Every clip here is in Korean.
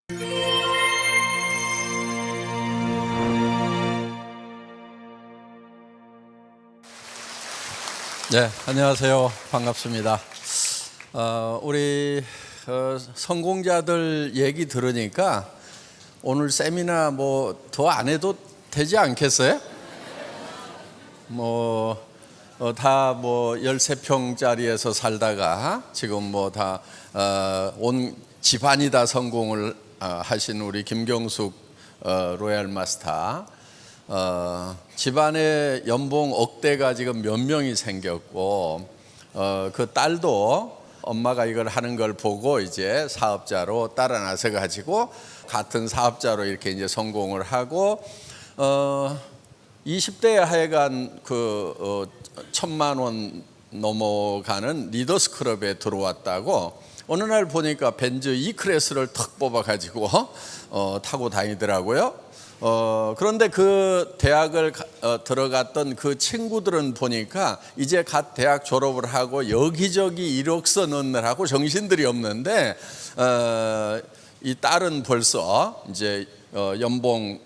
네, 안녕하세요. 반갑습니다. 우리 성공자들 얘기 들으니까 오늘 세미나 뭐 더 안 해도 되지 않겠어요? 다 13평짜리에서 살다가 지금 다 온 집안이 다 성공을 하신 우리 김경숙 로얄 마스터. 집안에 연봉 억대가 지금 몇 명이 생겼고, 그 딸도 엄마가 이걸 하는 걸 보고 이제 사업자로 따라 나서 가지고 같은 사업자로 이렇게 이제 성공을 하고, 20대에 하여간 1,000만 원 넘어가는 리더스 클럽에 들어왔다고. 어느 날 보니까 벤츠 E클래스를 턱 뽑아 가지고 타고 다니더라고요. 그런데 그 대학을 들어갔던 그 친구들은 보니까 이제 갓 대학 졸업을 하고 여기저기 이력서 넣느라고 정신들이 없는데, 이 딸은 벌써 이제 연봉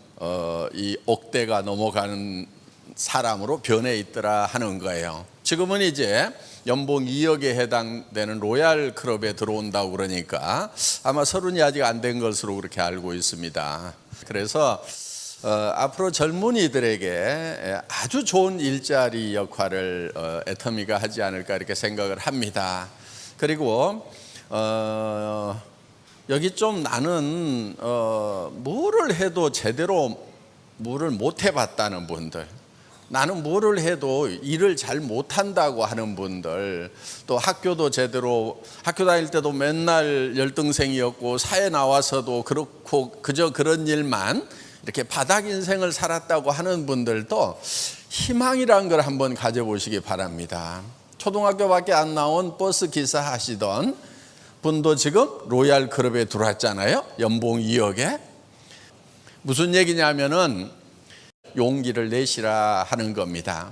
이 억대가 넘어가는 사람으로 변해 있더라 하는 거예요. 지금은 이제 연봉 2억에 해당되는 로얄 클럽에 들어온다고 그러니까 아마 30이 아직 안 된 것으로 그렇게 알고 있습니다. 그래서 앞으로 젊은이들에게 아주 좋은 일자리 역할을 애터미가 하지 않을까 이렇게 생각을 합니다. 그리고 여기 좀 나는 뭐를 해도 제대로 뭐를 못 해봤다는 분들, 나는 뭐를 해도 일을 잘 못한다고 하는 분들, 또 학교도 제대로, 학교 다닐 때도 맨날 열등생이었고 사회 나와서도 그렇고 그저 그런 일만 이렇게 바닥 인생을 살았다고 하는 분들도 희망이란 걸 한번 가져보시기 바랍니다. 초등학교밖에 안 나온 버스 기사 하시던 분도 지금 로얄 클럽에 들어왔잖아요. 연봉 2억에. 무슨 얘기냐면은 용기를 내시라 하는 겁니다.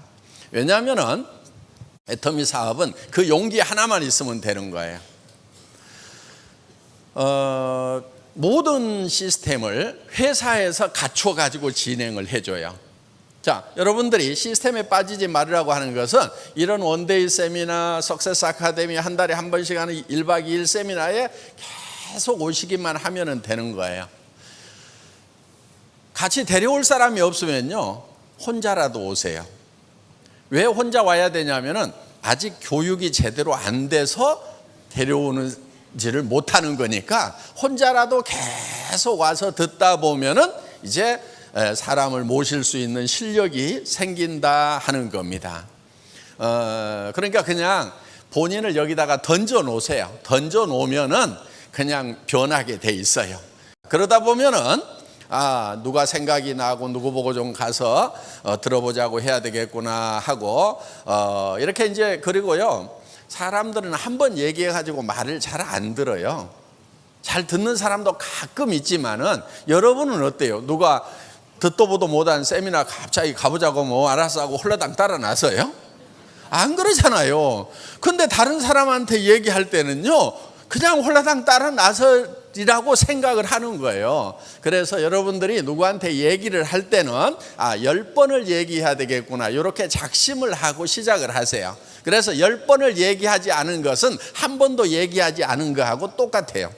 왜냐하면은 애터미 사업은 그 용기 하나만 있으면 되는 거예요. 모든 시스템을 회사에서 갖춰 가지고 진행을 해줘요. 자, 여러분들이 시스템에 빠지지 말으라고 하는 것은 이런 원데이 세미나, 석세스 아카데미 한 달에 한 번씩 하는 1박 2일 세미나에 계속 오시기만 하면 되는 거예요. 같이 데려올 사람이 없으면요, 혼자라도 오세요. 왜 혼자 와야 되냐면은 아직 교육이 제대로 안 돼서 데려오는지를 못하는 거니까 혼자라도 계속 와서 듣다 보면은 이제 사람을 모실 수 있는 실력이 생긴다 하는 겁니다. 그러니까 그냥 본인을 여기다가 던져 놓으세요. 던져 놓으면은 그냥 변하게 돼 있어요. 그러다 보면은 누가 생각이 나고 누구 보고 좀 가서 들어보자고 해야 되겠구나 하고, 이렇게 이제. 그리고요, 사람들은 한번 얘기해 가지고 말을 잘 안 들어요. 잘 듣는 사람도 가끔 있지만은, 여러분은 어때요? 누가 듣도 보도 못한 세미나 갑자기 가보자고 알았어 하고 홀라당 따라 나서요? 안 그러잖아요. 근데 다른 사람한테 얘기할 때는요, 그냥 홀라당 따라 나서리라고 생각을 하는 거예요. 그래서 여러분들이 누구한테 얘기를 할 때는 10번을 얘기해야 되겠구나, 이렇게 작심을 하고 시작을 하세요. 그래서 10번을 얘기하지 않은 것은 한 번도 얘기하지 않은 거하고 똑같아요.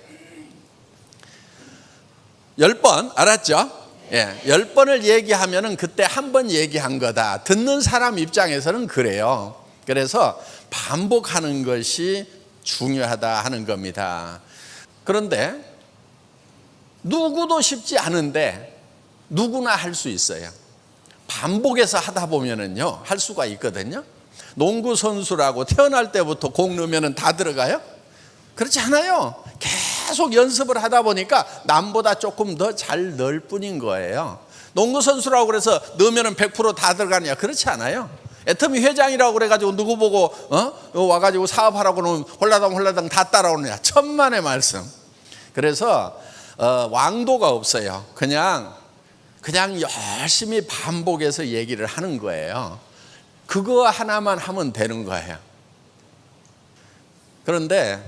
10번, 알았죠? 10번을 얘기하면은 그때 한 번 얘기한 거다. 듣는 사람 입장에서는 그래요. 그래서 반복하는 것이 중요하다 하는 겁니다. 그런데 누구도 쉽지 않은데 누구나 할 수 있어요. 반복해서 하다 보면은요, 할 수가 있거든요. 농구 선수라고 태어날 때부터 공 넣으면 다 들어가요? 그렇지 않아요. 계속 연습을 하다 보니까 남보다 조금 더 잘 넣을 뿐인 거예요. 농구 선수라고 그래서 넣으면 100% 다 들어가냐? 그렇지 않아요. 애터미 회장이라고 그래가지고 누구 보고 와가지고 사업하라고 하면 홀라당 다 따라오느냐? 천만의 말씀. 그래서 왕도가 없어요. 그냥 열심히 반복해서 얘기를 하는 거예요. 그거 하나만 하면 되는 거예요. 그런데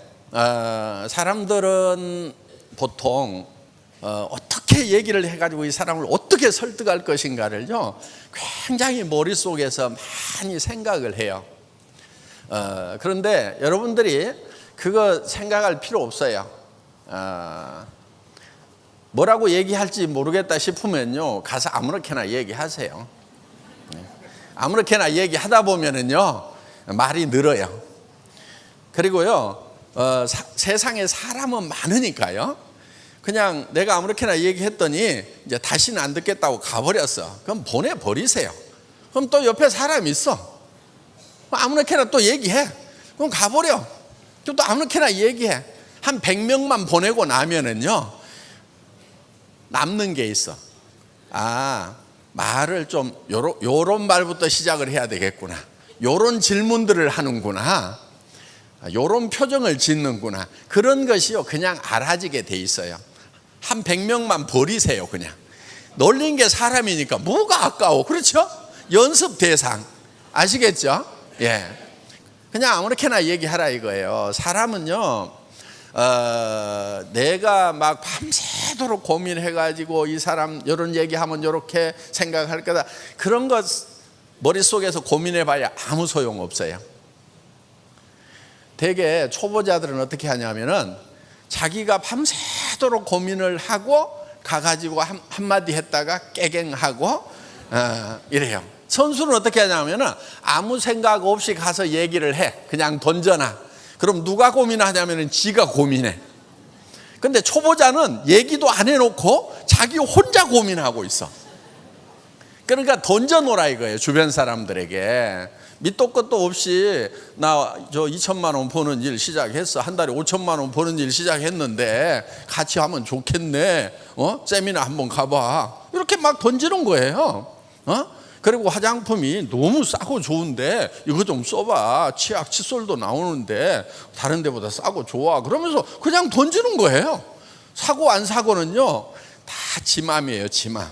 사람들은 보통 어떻게 얘기를 해가지고 이 사람을 어떻게 설득할 것인가를요 굉장히 머릿속에서 많이 생각을 해요. 그런데 여러분들이 그거 생각할 필요 없어요. 뭐라고 얘기할지 모르겠다 싶으면요 가서 아무렇게나 얘기하세요. 아무렇게나 얘기하다 보면은요 말이 늘어요. 그리고요 세상에 사람은 많으니까요 그냥 내가 아무렇게나 얘기했더니 이제 다시는 안 듣겠다고 가버렸어. 그럼 보내버리세요. 그럼 또 옆에 사람이 있어. 아무렇게나 또 얘기해. 그럼 가버려. 또 아무렇게나 얘기해. 한 100명만 보내고 나면은요 남는 게 있어. 말을 좀 요런 말부터 시작을 해야 되겠구나. 요런 질문들을 하는구나. 요런 표정을 짓는구나. 그런 것이요 그냥 알아지게 돼 있어요. 한 100명만 버리세요. 그냥 놀린 게 사람이니까 뭐가 아까워. 그렇죠? 연습 대상 아시겠죠? 예, 그냥 아무렇게나 얘기하라 이거예요. 사람은요 내가 막 밤새도록 고민해가지고 이 사람 이런 얘기하면 이렇게 생각할 거다 그런 것 머릿속에서 고민해봐야 아무 소용없어요. 대개 초보자들은 어떻게 하냐면은 자기가 밤새도록 고민을 하고 가가지고 한마디 했다가 깨갱하고 이래요. 선수는 어떻게 하냐면은 아무 생각 없이 가서 얘기를 해. 그냥 던져놔. 그럼 누가 고민하냐면은 지가 고민해. 근데 초보자는 얘기도 안 해놓고 자기 혼자 고민하고 있어. 그러니까 던져놓으라 이거예요. 주변 사람들에게. 밑도 끝도 없이 나 저 2천만 원 버는 일 시작했어. 한 달에 5천만 원 버는 일 시작했는데 같이 하면 좋겠네. 세미나 한번 가봐. 이렇게 막 던지는 거예요. 그리고 화장품이 너무 싸고 좋은데 이거 좀 써봐. 치약 칫솔도 나오는데 다른 데보다 싸고 좋아. 그러면서 그냥 던지는 거예요. 사고 안 사고는요 다 지 맘이에요. 지 맘.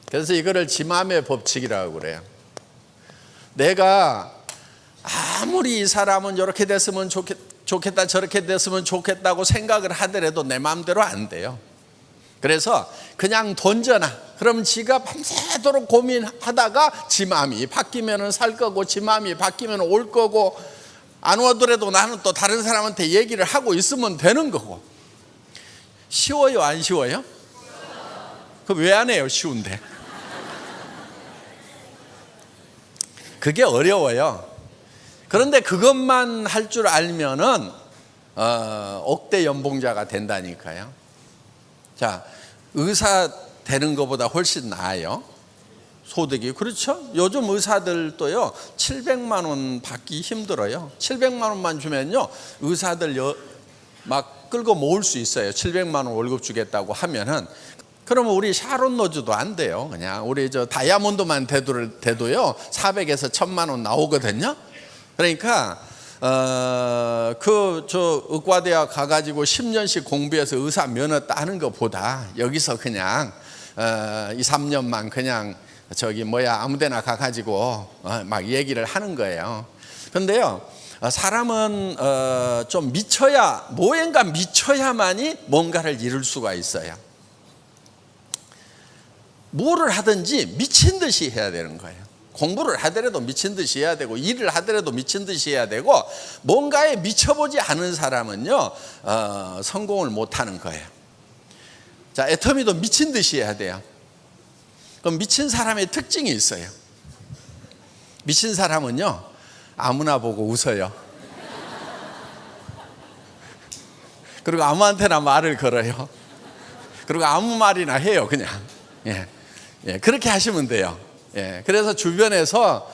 그래서 이거를 지 맘의 법칙이라고 그래요. 내가 아무리 이 사람은 이렇게 됐으면 좋겠다 저렇게 됐으면 좋겠다고 생각을 하더라도 내 마음대로 안 돼요. 그래서 그냥 던져놔. 그럼 지가 밤새도록 고민하다가 지 마음이 바뀌면 살 거고 지 마음이 바뀌면 올 거고 안 오더라도 나는 또 다른 사람한테 얘기를 하고 있으면 되는 거고. 쉬워요 안 쉬워요? 그럼 왜 안 해요? 쉬운데. 그게 어려워요. 그런데 그것만 할 줄 알면은 억대 연봉자가 된다니까요. 자, 의사 되는 것보다 훨씬 나아요. 소득이. 그렇죠? 요즘 의사들도요 700만 원 받기 힘들어요. 700만 원만 주면요 의사들 막 끌고 모을 수 있어요. 700만 원 월급 주겠다고 하면은. 그러면 우리 샤론 로즈도 안 돼요. 그냥 우리 저 다이아몬드만 돼도요 400에서 1000만 원 나오거든요. 그러니까 저 의과대학 가가지고 10년씩 공부해서 의사 면허 따는 것보다 여기서 그냥 2, 3년만 그냥 아무데나 가가지고 막 얘기를 하는 거예요. 그런데요 사람은 좀 뭐인가 미쳐야만이 뭔가를 이룰 수가 있어요. 뭐를 하든지 미친 듯이 해야 되는 거예요. 공부를 하더라도 미친 듯이 해야 되고 일을 하더라도 미친 듯이 해야 되고 뭔가에 미쳐보지 않은 사람은요 성공을 못하는 거예요. 자, 애터미도 미친 듯이 해야 돼요. 그럼 미친 사람의 특징이 있어요. 미친 사람은요 아무나 보고 웃어요. 그리고 아무한테나 말을 걸어요. 그리고 아무 말이나 해요. 그냥 그렇게 하시면 돼요. 그래서 주변에서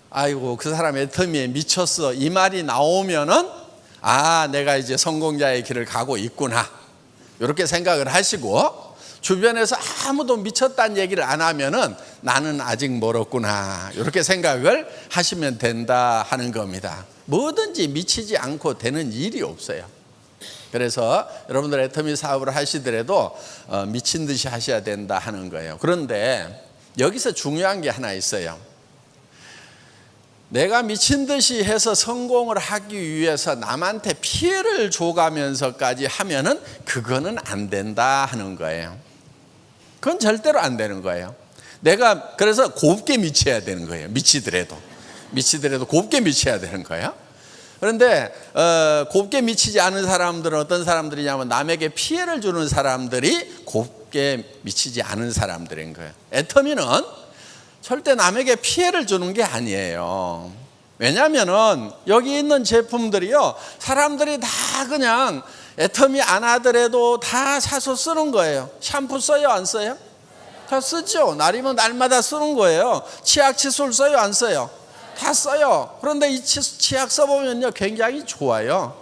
아이고 그 사람 애터미에 미쳤어 이 말이 나오면은 내가 이제 성공자의 길을 가고 있구나 이렇게 생각을 하시고, 주변에서 아무도 미쳤다는 얘기를 안 하면은 나는 아직 멀었구나 이렇게 생각을 하시면 된다 하는 겁니다. 뭐든지 미치지 않고 되는 일이 없어요. 그래서 여러분들 애터미 사업을 하시더라도 미친 듯이 하셔야 된다 하는 거예요. 그런데 여기서 중요한 게 하나 있어요. 내가 미친 듯이 해서 성공을 하기 위해서 남한테 피해를 줘가면서까지 하면은 그거는 안 된다 하는 거예요. 그건 절대로 안 되는 거예요. 내가 그래서 곱게 미쳐야 되는 거예요. 미치더라도 곱게 미쳐야 되는 거예요. 그런데 곱게 미치지 않은 사람들은 어떤 사람들이냐면 남에게 피해를 주는 사람들이 곱게 미치지 않은 사람들인 거예요. 애터미는 절대 남에게 피해를 주는 게 아니에요. 왜냐하면은 여기 있는 제품들이요, 사람들이 다 그냥 애터미 안 하더라도 다 사서 쓰는 거예요. 샴푸 써요, 안 써요? 다 쓰죠. 날이면 날마다 쓰는 거예요. 치약 칫솔 써요, 안 써요? 다 써요. 그런데 이 치약 써보면요, 굉장히 좋아요.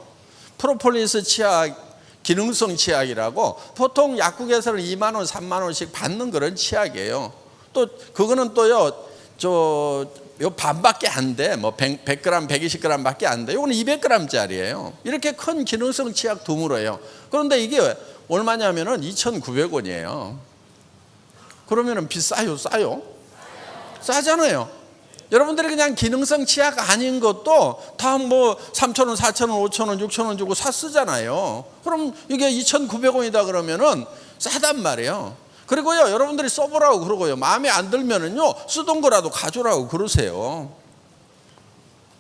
프로폴리스 치약, 기능성 치약이라고 보통 약국에서는 2만 원, 3만 원씩 받는 그런 치약이에요. 또 그거는 또요, 요 반밖에 안 돼. 뭐 100g, 120g 밖에 안 돼. 이거는 200g짜리예요. 이렇게 큰 기능성 치약 드물어요. 그런데 이게 얼마냐면은 2,900원이에요. 그러면은 비싸요, 싸요? 싸잖아요. 여러분들이 그냥 기능성 치약 아닌 것도 다 뭐 3,000원, 4,000원, 5,000원, 6,000원 주고 사 쓰잖아요. 그럼 이게 2,900원이다 그러면은 싸단 말이에요. 그리고요, 여러분들이 써보라고 그러고요, 마음에 안 들면은요, 쓰던 거라도 가져오라고 그러세요.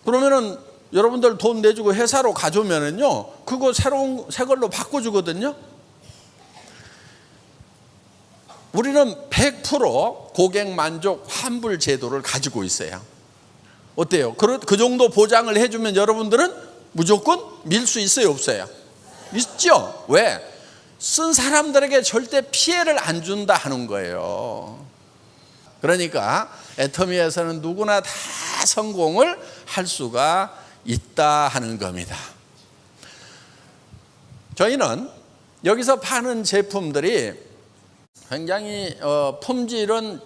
그러면은 여러분들 돈 내주고 회사로 가져오면은요, 그거 새 걸로 바꿔주거든요. 우리는 100% 고객 만족 환불 제도를 가지고 있어요. 어때요? 그 정도 보장을 해주면 여러분들은 무조건 밀 수 있어요, 없어요? 있죠. 왜? 쓴 사람들에게 절대 피해를 안 준다 하는 거예요. 그러니까 애터미에서는 누구나 다 성공을 할 수가 있다 하는 겁니다. 저희는 여기서 파는 제품들이 굉장히 품질은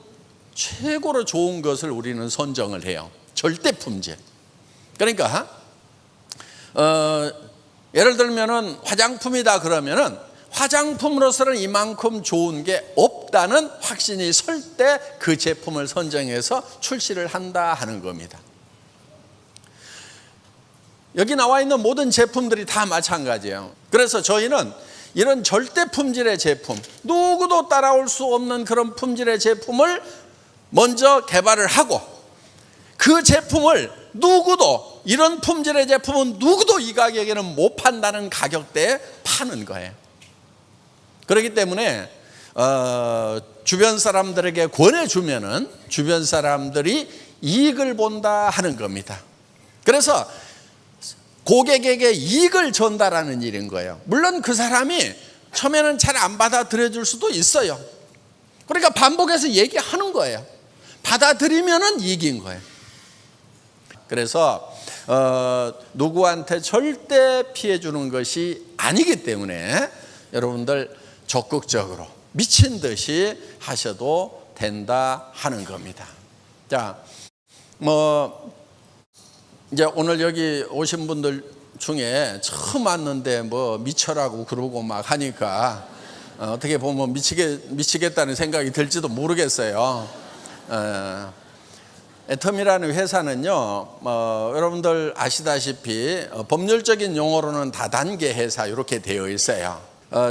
최고로 좋은 것을 우리는 선정을 해요. 절대 품질. 그러니까 예를 들면은 화장품이다 그러면은 화장품으로서는 이만큼 좋은 게 없다는 확신이 설 때 그 제품을 선정해서 출시를 한다 하는 겁니다. 여기 나와 있는 모든 제품들이 다 마찬가지예요. 그래서 저희는 이런 절대 품질의 제품, 누구도 따라올 수 없는 그런 품질의 제품을 먼저 개발을 하고, 그 제품을 누구도, 이런 품질의 제품은 누구도 이 가격에는 못 판다는 가격대에 파는 거예요. 그렇기 때문에 주변 사람들에게 권해주면은 주변 사람들이 이익을 본다 하는 겁니다. 그래서 고객에게 이익을 전달하는 일인 거예요. 물론 그 사람이 처음에는 잘 안 받아들여 줄 수도 있어요. 그러니까 반복해서 얘기하는 거예요. 받아들이면은 이익인 거예요. 그래서 누구한테 절대 피해 주는 것이 아니기 때문에 여러분들 적극적으로 미친 듯이 하셔도 된다 하는 겁니다. 자, 이제 오늘 여기 오신 분들 중에 처음 왔는데 뭐 미쳐라고 그러고 막 하니까 어떻게 보면 미치겠다는 생각이 들지도 모르겠어요. 애터미라는 회사는요, 여러분들 아시다시피 법률적인 용어로는 다단계 회사 이렇게 되어 있어요.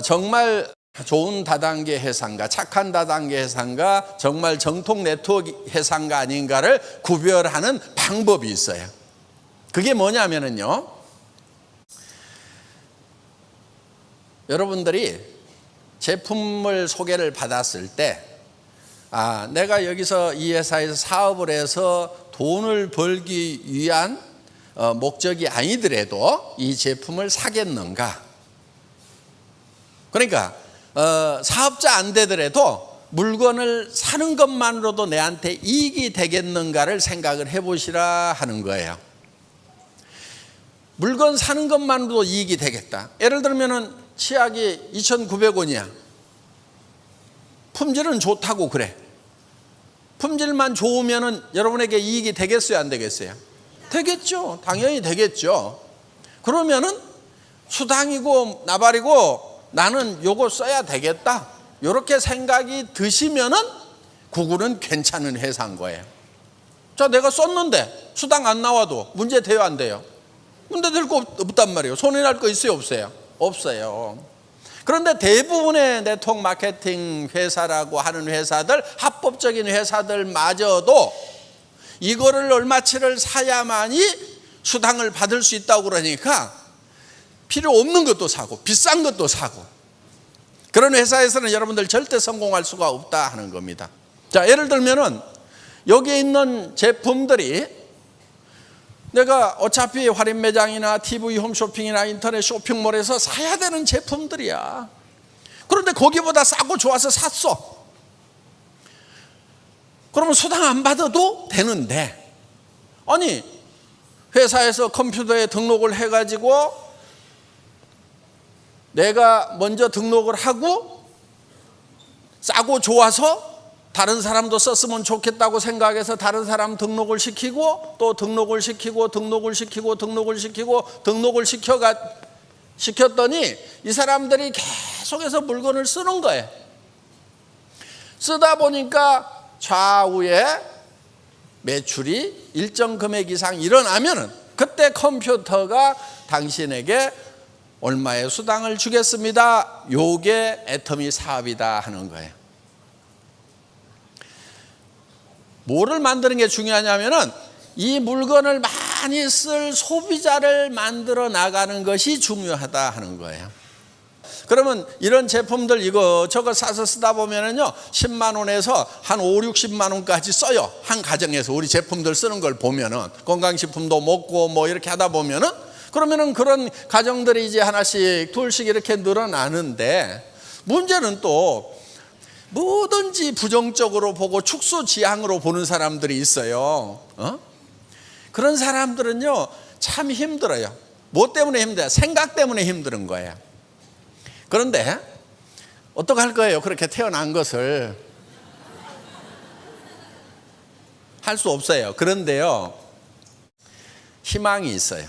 정말 좋은 다단계 회사인가, 착한 다단계 회사인가, 정말 정통 네트워크 회사인가 아닌가를 구별하는 방법이 있어요. 그게 뭐냐면요, 여러분들이 제품을 소개를 받았을 때, 내가 여기서 이 회사에서 사업을 해서 돈을 벌기 위한 목적이 아니더라도 이 제품을 사겠는가? 그러니까 사업자 안 되더라도 물건을 사는 것만으로도 내한테 이익이 되겠는가를 생각을 해보시라 하는 거예요. 물건 사는 것만으로도 이익이 되겠다. 예를 들면은 치약이 2,900원이야. 품질은 좋다고 그래. 품질만 좋으면은 여러분에게 이익이 되겠어요, 안 되겠어요? 되겠죠. 당연히 되겠죠. 그러면은 수당이고 나발이고 나는 요거 써야 되겠다, 이렇게 생각이 드시면은 그거는 괜찮은 회사인 거예요. 자, 내가 썼는데 수당 안 나와도 문제 돼요, 안 돼요? 문제 될 거 없단 말이에요. 손해 날 거 있어요, 없어요? 없어요. 그런데 대부분의 네트워크 마케팅 회사라고 하는 회사들, 합법적인 회사들마저도 이거를 얼마치를 사야만이 수당을 받을 수 있다고 그러니까 필요 없는 것도 사고 비싼 것도 사고, 그런 회사에서는 여러분들 절대 성공할 수가 없다 하는 겁니다. 자, 예를 들면은 여기에 있는 제품들이 내가 어차피 할인 매장이나 TV 홈쇼핑이나 인터넷 쇼핑몰에서 사야 되는 제품들이야. 그런데 거기보다 싸고 좋아서 샀어. 그러면 수당 안 받아도 되는데, 아니 회사에서 컴퓨터에 등록을 해가지고 내가 먼저 등록을 하고 싸고 좋아서 다른 사람도 썼으면 좋겠다고 생각해서 다른 사람 등록을 시키고 또 등록을 시키고 시켰더니 이 사람들이 계속해서 물건을 쓰는 거예요. 쓰다 보니까 좌우에 매출이 일정 금액 이상 일어나면은 그때 컴퓨터가 당신에게 얼마의 수당을 주겠습니다. 요게 애터미 사업이다 하는 거예요. 뭐를 만드는 게 중요하냐면은 이 물건을 많이 쓸 소비자를 만들어 나가는 것이 중요하다 하는 거예요. 그러면 이런 제품들 이거 저거 사서 쓰다 보면은요 10만 원에서 한 5, 60만 원까지 써요. 한 가정에서 우리 제품들 쓰는 걸 보면은 건강식품도 먹고 뭐 이렇게 하다 보면은, 그러면은 그런 가정들이 이제 하나씩 둘씩 이렇게 늘어나는데, 문제는 또 뭐든지 부정적으로 보고 축소지향으로 보는 사람들이 있어요. 그런 사람들은요 참 힘들어요. 뭐 때문에 힘들어요? 생각 때문에 힘든 거예요. 그런데 어떡할 거예요? 그렇게 태어난 것을 할 수 없어요. 그런데요 희망이 있어요.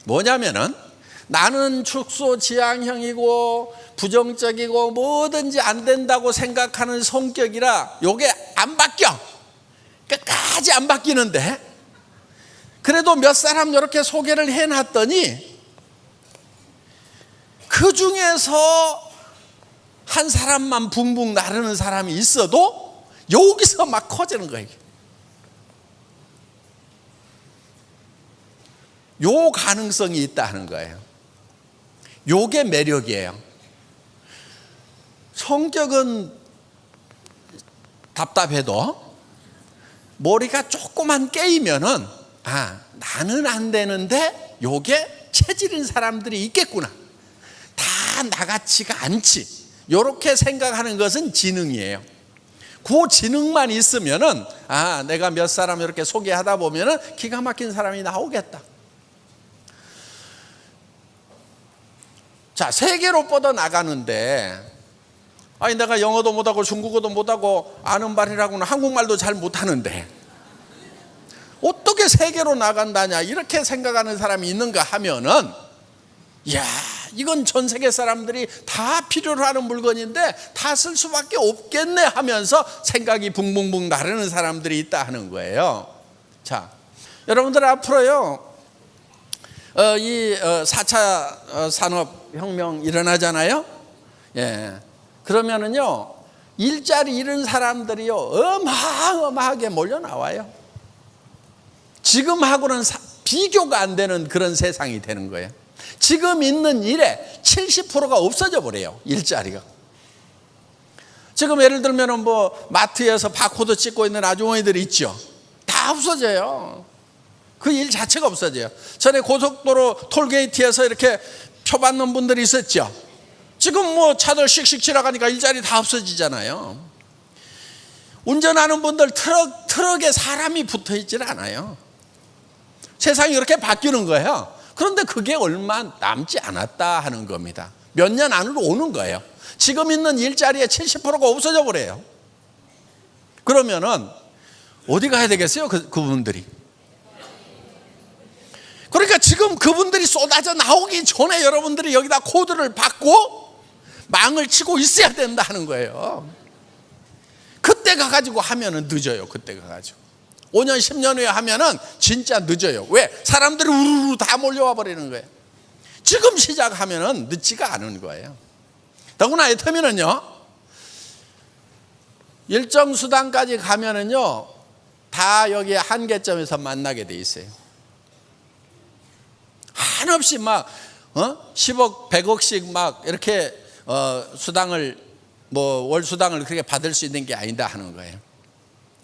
뭐냐면은 나는 축소지향형이고 부정적이고 뭐든지 안 된다고 생각하는 성격이라 요게 안 바뀌어. 끝까지 안 바뀌는데, 그래도 몇 사람 이렇게 소개를 해놨더니 그 중에서 한 사람만 붕붕 나르는 사람이 있어도 여기서 막 커지는 거예요. 요 가능성이 있다는 거예요. 요게 매력이에요. 성격은 답답해도 머리가 조금만 깨이면은 나는 안 되는데 요게 체질인 사람들이 있겠구나. 다 나같지가 않지. 요렇게 생각하는 것은 지능이에요. 그 지능만 있으면은 내가 몇 사람 이렇게 소개하다 보면은 기가 막힌 사람이 나오겠다. 자, 세계로 뻗어 나가는데, 내가 영어도 못하고 중국어도 못하고 아는 말이라고는 한국말도 잘 못하는데 어떻게 세계로 나간다냐 이렇게 생각하는 사람이 있는가 하면은, 이건 전 세계 사람들이 다 필요로 하는 물건인데 다 쓸 수밖에 없겠네 하면서 생각이 붕붕붕 나르는 사람들이 있다 하는 거예요. 자, 여러분들 앞으로요 이 4차 산업혁명 일어나잖아요. 그러면은요 일자리 잃은 사람들이요 어마어마하게 몰려 나와요. 지금하고는 비교가 안 되는 그런 세상이 되는 거예요. 지금 있는 일에 70%가 없어져 버려요. 일자리가. 지금 예를 들면 뭐 마트에서 바코드 찍고 있는 아주머니들이 있죠. 다 없어져요. 그 일 자체가 없어져요. 전에 고속도로 톨게이트에서 이렇게 표 받는 분들이 있었죠. 지금 뭐 차들 씩씩 지나가니까 일자리 다 없어지잖아요. 운전하는 분들 트럭에 사람이 붙어 있질 않아요. 세상이 이렇게 바뀌는 거예요. 그런데 그게 얼마 남지 않았다 하는 겁니다. 몇 년 안으로 오는 거예요. 지금 있는 일자리의 70%가 없어져 버려요. 그러면은 어디 가야 되겠어요? 그분들이. 그러니까 지금 그분들이 쏟아져 나오기 전에 여러분들이 여기다 코드를 받고 망을 치고 있어야 된다 하는 거예요. 그때 가가지고 하면은 늦어요. 그때 가가지고. 5년 10년 후에 하면은 진짜 늦어요. 왜? 사람들이 우르르 다 몰려와 버리는 거예요. 지금 시작하면은 늦지가 않은 거예요. 더구나 애터미는요, 일정 수단까지 가면은요, 다 여기 한계점에서 만나게 돼 있어요. 한없이 막 10억, 100억씩 막 이렇게 수당을 월 수당을 그렇게 받을 수 있는 게 아니다 하는 거예요.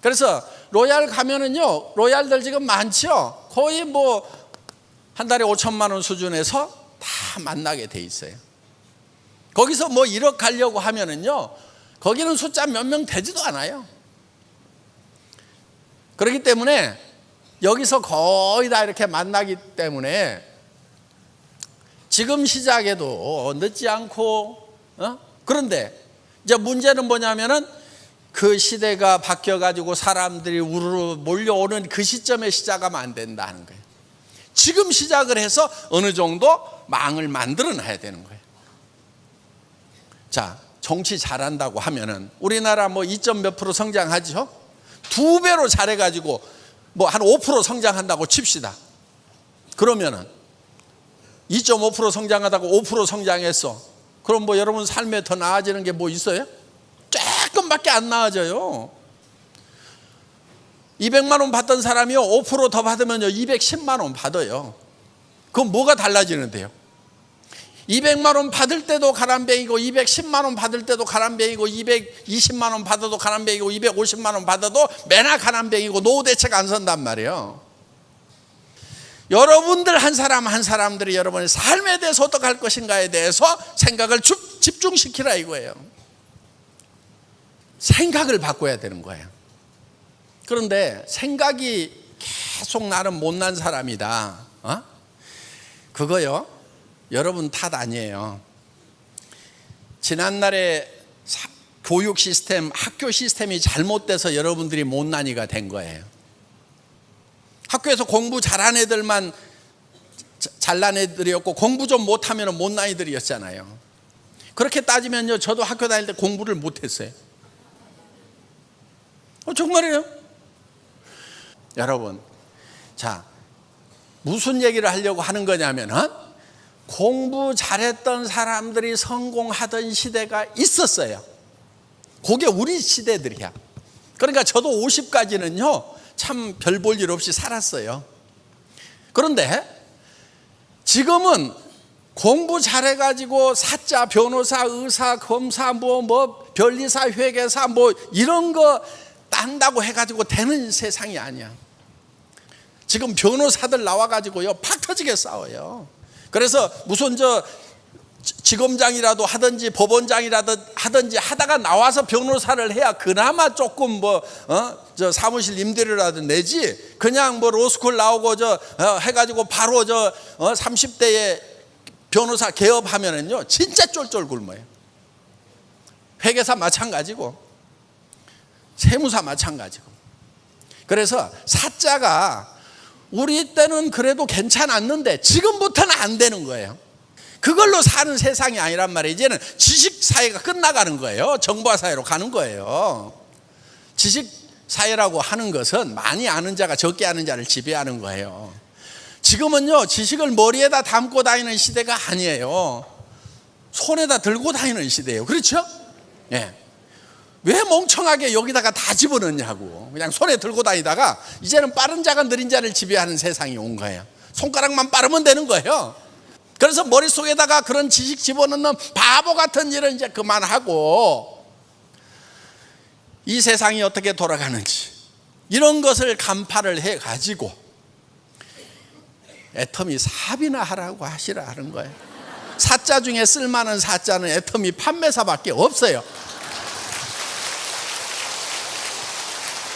그래서 로얄 가면은요, 로얄들 지금 많죠. 거의 한 달에 5천만 원 수준에서 다 만나게 돼 있어요. 거기서 1억 가려고 하면은요, 거기는 숫자 몇 명 되지도 않아요. 그렇기 때문에 여기서 거의 다 이렇게 만나기 때문에 지금 시작해도 늦지 않고, 그런데 이제 문제는 뭐냐면은 그 시대가 바뀌어가지고 사람들이 우르르 몰려오는 그 시점에 시작하면 안 된다는 거예요. 지금 시작을 해서 어느 정도 망을 만들어 놔야 되는 거예요. 자, 정치 잘한다고 하면은 우리나라 2점 몇 프로 성장하죠? 2배로 잘해가지고 한 5% 성장한다고 칩시다. 그러면은 2.5% 성장하다고 5% 성장했어. 그럼 여러분 삶에 더 나아지는 게 있어요? 조금밖에 안 나아져요. 200만 원 받던 사람이요, 5% 더 받으면요 210만 원 받아요. 그럼 뭐가 달라지는데요? 200만 원 받을 때도 가람뱅이고, 210만 원 받을 때도 가람뱅이고, 220만 원 받아도 가람뱅이고, 250만 원 받아도 매나 가람뱅이고, 노후 대책 안 선단 말이에요. 여러분들 한 사람 한 사람들이 여러분의 삶에 대해서 어떻게 할 것인가에 대해서 생각을 집중시키라 이거예요. 생각을 바꿔야 되는 거예요. 그런데 생각이 계속 나는 못난 사람이다, 그거요, 여러분 탓 아니에요. 지난날에 교육 시스템, 학교 시스템이 잘못돼서 여러분들이 못난이가 된 거예요. 학교에서 공부 잘한 애들만 잘난 애들이었고, 공부 좀 못하면 못난 애들이었잖아요. 그렇게 따지면요, 저도 학교 다닐 때 공부를 못했어요. 정말이에요. 여러분, 자, 무슨 얘기를 하려고 하는 거냐면, 공부 잘했던 사람들이 성공하던 시대가 있었어요. 그게 우리 시대들이야. 그러니까 저도 50까지는요 참 별 볼 일 없이 살았어요. 그런데 지금은 공부 잘해가지고 사자, 변호사, 의사, 검사, 변리사, 회계사 이런 거 딴다고 해가지고 되는 세상이 아니야. 지금 변호사들 나와가지고요 팍 터지게 싸워요. 그래서 무슨 지검장이라도 하든지 법원장이라도 하든지 하다가 나와서 변호사를 해야 그나마 조금 사무실 임대료라도 내지, 그냥 로스쿨 나오고 해가지고 바로 30대에 변호사 개업하면은요 진짜 쫄쫄 굶어요. 회계사 마찬가지고 세무사 마찬가지고. 그래서 사자가 우리 때는 그래도 괜찮았는데 지금부터는 안 되는 거예요. 그걸로 사는 세상이 아니란 말이에요. 이제는 지식사회가 끝나가는 거예요. 정보화사회로 가는 거예요. 지식사회라고 하는 것은 많이 아는 자가 적게 아는 자를 지배하는 거예요. 지금은요 지식을 머리에다 담고 다니는 시대가 아니에요. 손에다 들고 다니는 시대예요. 그렇죠? 예. 왜 멍청하게 여기다가 다 집어넣냐고. 그냥 손에 들고 다니다가 이제는 빠른 자가 느린 자를 지배하는 세상이 온 거예요. 손가락만 빠르면 되는 거예요. 그래서 머릿속에다가 그런 지식 집어넣는 바보 같은 일은 이제 그만하고, 이 세상이 어떻게 돌아가는지 이런 것을 간파를 해가지고 애터미 사업이나 하라고 하시라 하는 거예요. 사자 중에 쓸만한 사자는 애터미 판매사밖에 없어요.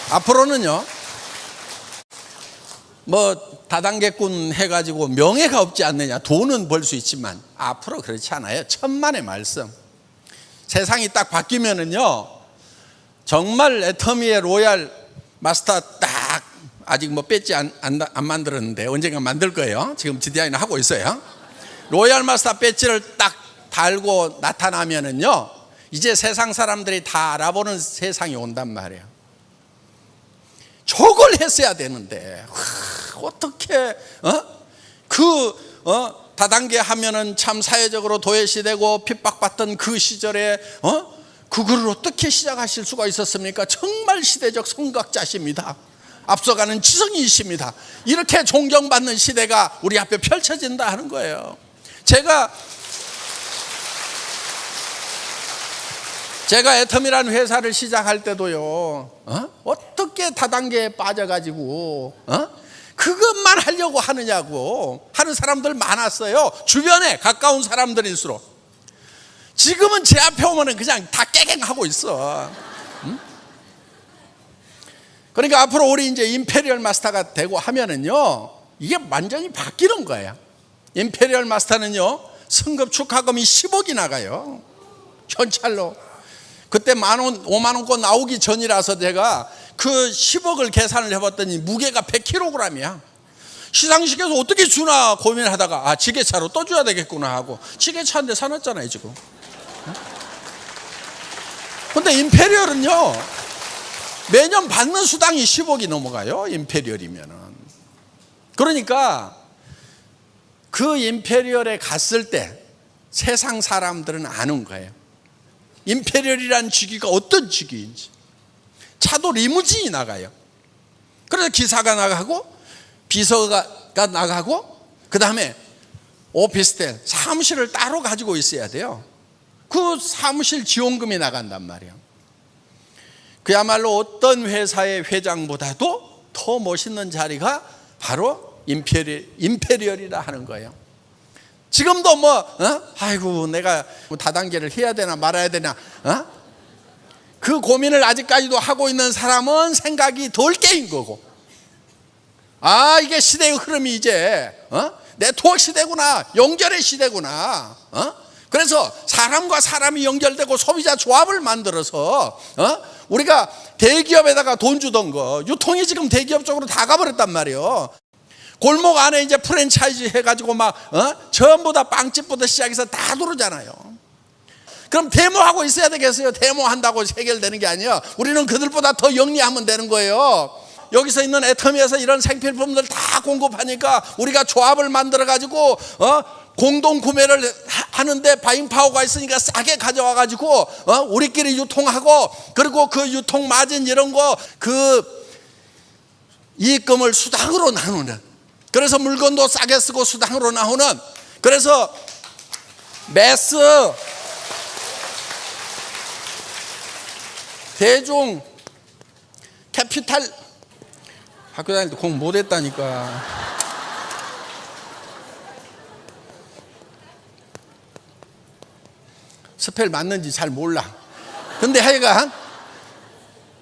앞으로는요 다단계꾼 해가지고 명예가 없지 않느냐, 돈은 벌 수 있지만 앞으로 그렇지 않아요. 천만의 말씀. 세상이 딱 바뀌면은요 정말 애터미의 로얄 마스터 딱, 아직 배지 안 만들었는데 언젠가 만들 거예요. 지금 디자인을 하고 있어요. 로얄 마스터 배지를 딱 달고 나타나면은요 이제 세상 사람들이 다 알아보는 세상이 온단 말이에요. 저걸 했어야 되는데 어떻게 다단계 하면은 참 사회적으로 도외시되고 핍박받던 그 시절에 그거를 어떻게 시작하실 수가 있었습니까? 정말 시대적 선각자십니다. 앞서가는 지성이십니다. 이렇게 존경받는 시대가 우리 앞에 펼쳐진다 하는 거예요. 제가 애텀이라는 회사를 시작할 때도요, 어떻게 다단계에 빠져가지고 그것만 하려고 하느냐고 하는 사람들 많았어요. 주변에 가까운 사람들일수록. 지금은 제 앞에 오면은 그냥 다 깨갱하고 있어. 그러니까 앞으로 우리 이제 임페리얼 마스터가 되고 하면은요, 이게 완전히 바뀌는 거예요. 임페리얼 마스터는요, 승급 축하금이 10억이 나가요. 현찰로. 그때 10,000원, 50,000원권 나오기 전이라서 제가 그 10억을 계산을 해봤더니 무게가 100kg이야. 시상식에서 어떻게 주나 고민하다가 지게차로 떠줘야 되겠구나 하고 지게차인데 사놨잖아요 지금. 근데 임페리얼은요, 매년 받는 수당이 10억이 넘어가요. 임페리얼이면은. 그러니까 그 임페리얼에 갔을 때 세상 사람들은 아는 거예요. 임페리얼이라는 직위가 어떤 직위인지. 차도 리무진이 나가요. 그래서 기사가 나가고 비서가 나가고 그 다음에 오피스텔 사무실을 따로 가지고 있어야 돼요. 그 사무실 지원금이 나간단 말이에요. 그야말로 어떤 회사의 회장보다도 더 멋있는 자리가 바로 임페리얼이라 하는 거예요. 지금도 아이고 내가 다단계를 해야 되나 말아야 되나 그 고민을 아직까지도 하고 있는 사람은 생각이 덜 깨인 거고, 이게 시대의 흐름이 이제 네트워크 시대구나, 연결의 시대구나. 그래서 사람과 사람이 연결되고 소비자 조합을 만들어서 우리가 대기업에다가 돈 주던 거 유통이 지금 대기업 쪽으로 다 가버렸단 말이에요. 골목 안에 이제 프랜차이즈 해가지고 전부 다 빵집부터 시작해서 다 들어오잖아요. 그럼 데모하고 있어야 되겠어요? 데모한다고 해결되는 게 아니에요. 우리는 그들보다 더 영리하면 되는 거예요. 여기서 있는 애터미에서 이런 생필품들 다 공급하니까 우리가 조합을 만들어가지고 공동 구매를 하는데 바잉파워가 있으니까 싸게 가져와가지고 우리끼리 유통하고, 그리고 그 유통 마진 이런 거 그 이익금을 수당으로 나누는, 그래서 물건도 싸게 쓰고 수당으로 나오는, 그래서 매스 대중 캐피탈 학교 다닐 때 공부 못했다니까. 스펠 맞는지 잘 몰라. 근데 하여간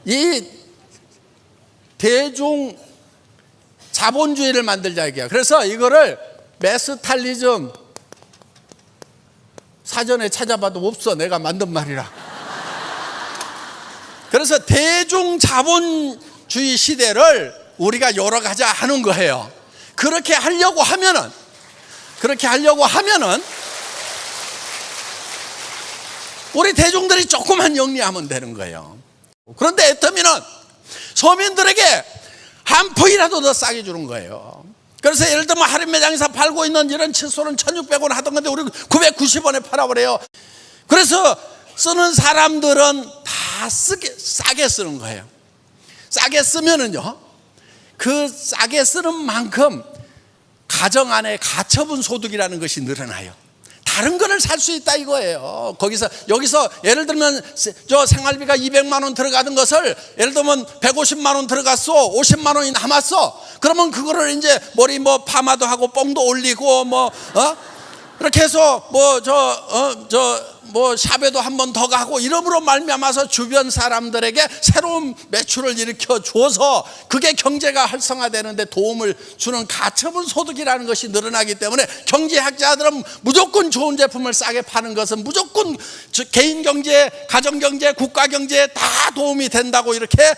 이 대중 자본주의를 만들자 이게요. 그래서 이거를 메스탈리즘 사전에 찾아봐도 없어. 내가 만든 말이라. 그래서 대중 자본주의 시대를 우리가 열어가자 하는 거예요. 그렇게 하려고 하면은 우리 대중들이 조금만 영리하면 되는 거예요. 그런데 애터미는 서민들에게 한 푼이라도 더 싸게 주는 거예요. 그래서 예를 들면 할인 매장에서 팔고 있는 이런 칫솔은 1,600원 하던 건데 우리 990원에 팔아버려요. 그래서 쓰는 사람들은 다 싸게 쓰는 거예요. 싸게 쓰면은요, 그 싸게 쓰는 만큼 가정 안에 가처분 소득이라는 것이 늘어나요. 다른 거를 살 수 있다 이거예요. 여기서 예를 들면 저 생활비가 200만 원 들어가던 것을 예를 들면 150만 원 들어갔어, 50만 원이 남았어. 그러면 그거를 이제 머리 파마도 하고 뽕도 올리고 이렇게 해서 샵에도 한 번 더 가고 이름으로 말미암아서 주변 사람들에게 새로운 매출을 일으켜 줘서 그게 경제가 활성화되는데 도움을 주는 가처분 소득이라는 것이 늘어나기 때문에 경제학자들은 무조건 좋은 제품을 싸게 파는 것은 무조건 개인 경제, 가정 경제, 국가 경제에 다 도움이 된다고 이렇게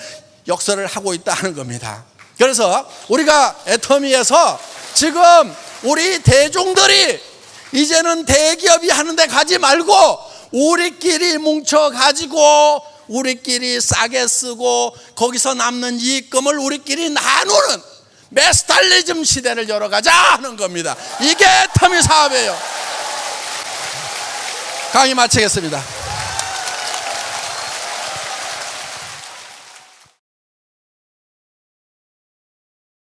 역설을 하고 있다는 겁니다. 그래서 우리가 애터미에서 지금 우리 대중들이 이제는 대기업이 하는데 가지 말고 우리끼리 뭉쳐가지고 우리끼리 싸게 쓰고 거기서 남는 이익금을 우리끼리 나누는 메스탈리즘 시대를 열어가자 하는 겁니다. 이게 터미 사업이에요. 강의 마치겠습니다.